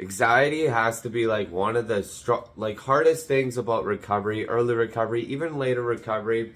Anxiety has to be like one of the hardest things about recovery, early recovery, even later recovery,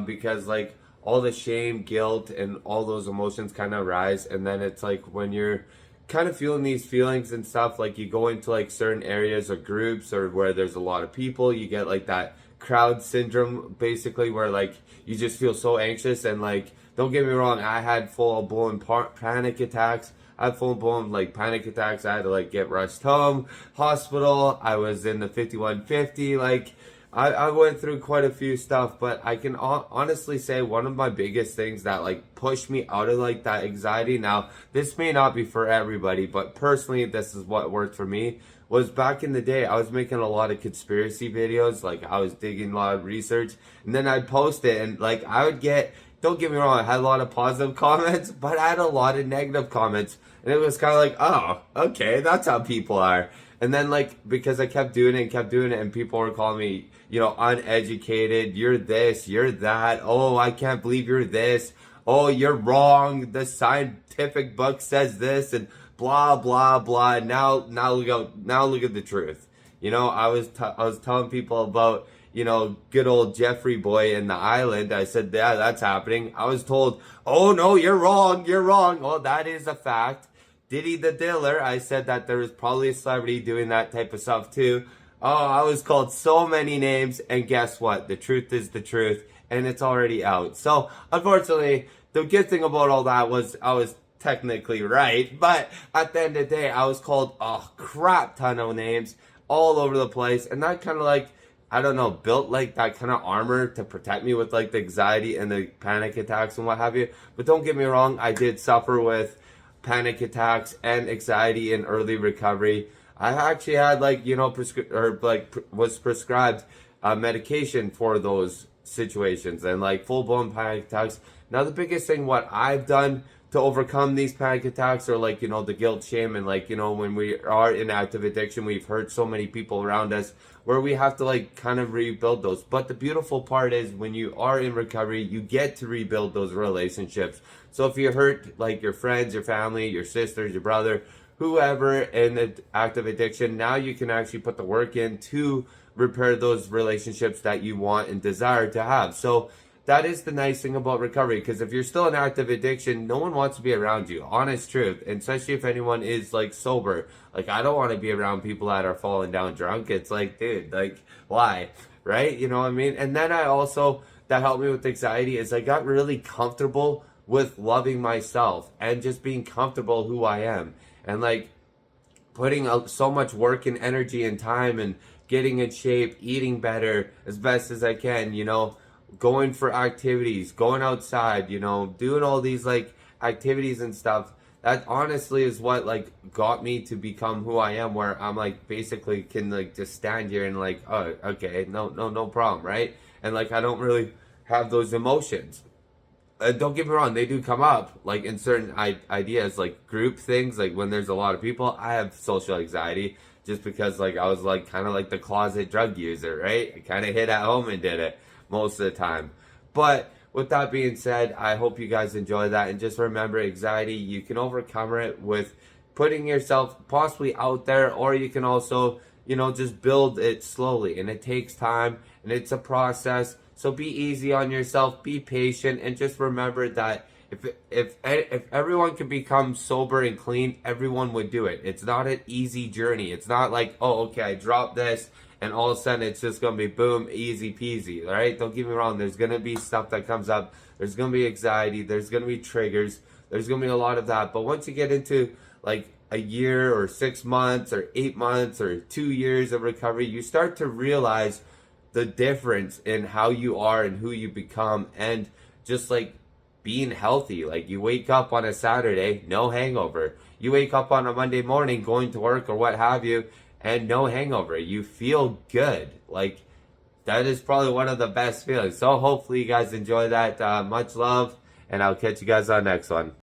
because like all the shame, guilt, and all those emotions kind of rise, and then it's like when you're kind of feeling these feelings and stuff, like you go into like certain areas or groups or where there's a lot of people, you get like that crowd syndrome, basically, where like you just feel so anxious and like don't get me wrong, I had full blown panic attacks. I had full blown like panic attacks. I had to like get rushed home, hospital. I was in the 5150. Like I went through quite a few stuff, but I can honestly say one of my biggest things that like pushed me out of like that anxiety. Now, this may not be for everybody, but personally, this is what worked for me. Was back in the day, I was making a lot of conspiracy videos. Like I was digging a lot of research, and then I'd post it, and like I would get. Don't get me wrong, I had a lot of positive comments, but I had a lot of negative comments. And it was kind of like, oh, okay, that's how people are. And then, like, because I kept doing it and kept doing it, and people were calling me, uneducated, you're this, you're that. Oh, I can't believe you're this. Oh, you're wrong. The scientific book says this, and blah, blah, blah. Now look at the truth. I was telling people about, good old Jeffrey boy in the island. I said, yeah, that's happening. I was told, oh no, you're wrong, you're wrong. Well, that is a fact. Diddy the Diller, I said that there was probably a celebrity doing that type of stuff too. Oh, I was called so many names, and guess what? The truth is the truth, and it's already out. So, unfortunately, the good thing about all that was I was technically right, but at the end of the day, I was called a crap ton of names all over the place, and that kind of like, I don't know, built like that kind of armor to protect me with like the anxiety and the panic attacks and what have you. But don't get me wrong, I did suffer with panic attacks and anxiety in early recovery. I actually had like, was prescribed medication for those situations and like full blown panic attacks. Now, the biggest thing, what I've done to overcome these panic attacks or like, the guilt, shame, and like, when we are in active addiction, we've hurt so many people around us where we have to like kind of rebuild those. But the beautiful part is when you are in recovery, you get to rebuild those relationships. So if you hurt like your friends, your family, your sisters, your brother, whoever in the active addiction, now you can actually put the work in to repair those relationships that you want and desire to have. So that is the nice thing about recovery, because if you're still in active addiction, no one wants to be around you. Honest truth. And especially if anyone is like sober. Like, I don't want to be around people that are falling down drunk. It's like, dude, like, why? Right? You know what I mean? And then that helped me with anxiety, is I got really comfortable with loving myself and just being comfortable who I am. And like putting so much work and energy and time and getting in shape, eating better as best as I can, going for activities, going outside, doing all these like activities and stuff. That honestly is what like got me to become who I am, where I'm like basically can like just stand here and like, oh, okay, no problem, right? And like I don't really have those emotions. Don't get me wrong, they do come up like in certain ideas, like group things, like when there's a lot of people. I have social anxiety just because like I was like kind of like the closet drug user, right? I kind of hid at home and did it most of the time. But with that being said, I hope you guys enjoy that, and just remember, anxiety, you can overcome it with putting yourself possibly out there, or you can also just build it slowly, and it takes time and it's a process. So be easy on yourself, be patient, and just remember that if everyone could become sober and clean, everyone would do it. It's not an easy journey. It's not like, oh, okay, I dropped this and all of a sudden it's just gonna be boom, easy peasy, right? Don't get me wrong, there's gonna be stuff that comes up, there's gonna be anxiety, there's gonna be triggers, there's gonna be a lot of that. But once you get into like a year or 6 months or 8 months or 2 years of recovery, you start to realize the difference in how you are and who you become, and just like being healthy. Like you wake up on a Saturday, no hangover. You wake up on a Monday morning going to work or what have you, and no hangover. You feel good. Like that is probably one of the best feelings. So hopefully you guys enjoy that. Much love, and I'll catch you guys on the next one.